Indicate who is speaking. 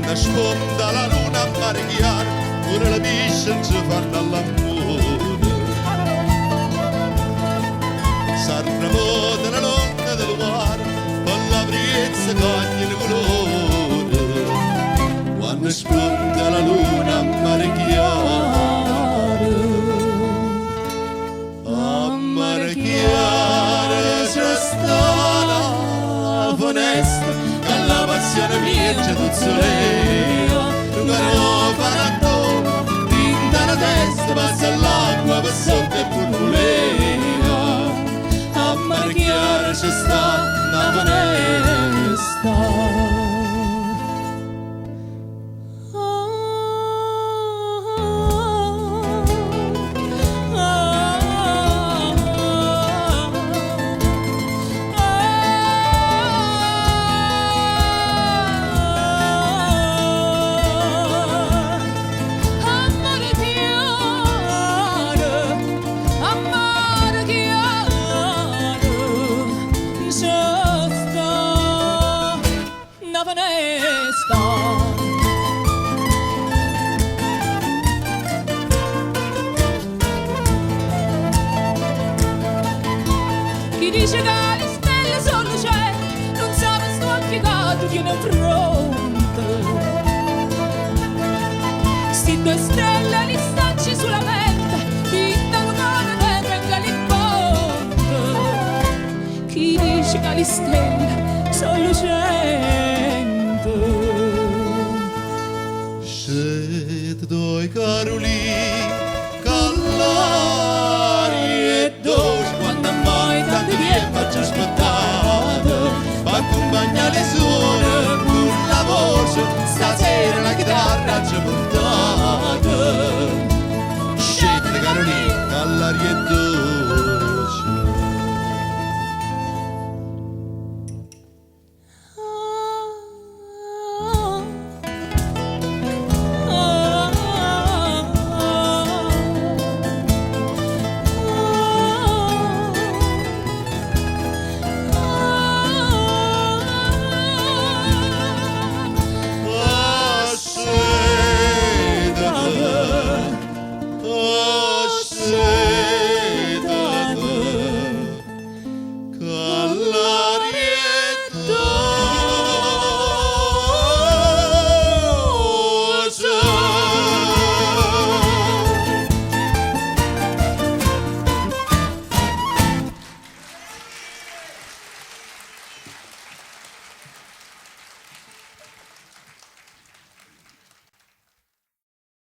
Speaker 1: nasconda la luna a mare chiaro, pure le pesci non si fanno all'amore. S'arramota la lonna del mare, con la brezza coglie il colore, quando spunta la luna a mare chiaro, a mare chiaro c'è sta la finestra, che la passione mia c'è tuzzolea, tu che non farà come, tinta la testa, passa l'acqua per sotto e burbulea, a mare chiaro c'è sta la finestra.
Speaker 2: Chi dice che le stelle sono cielo non sa che sto appiegato tiene fronte. Sti due stelle li stacci sulla mente, pintano con nero e galiponte. Chi dice che le stelle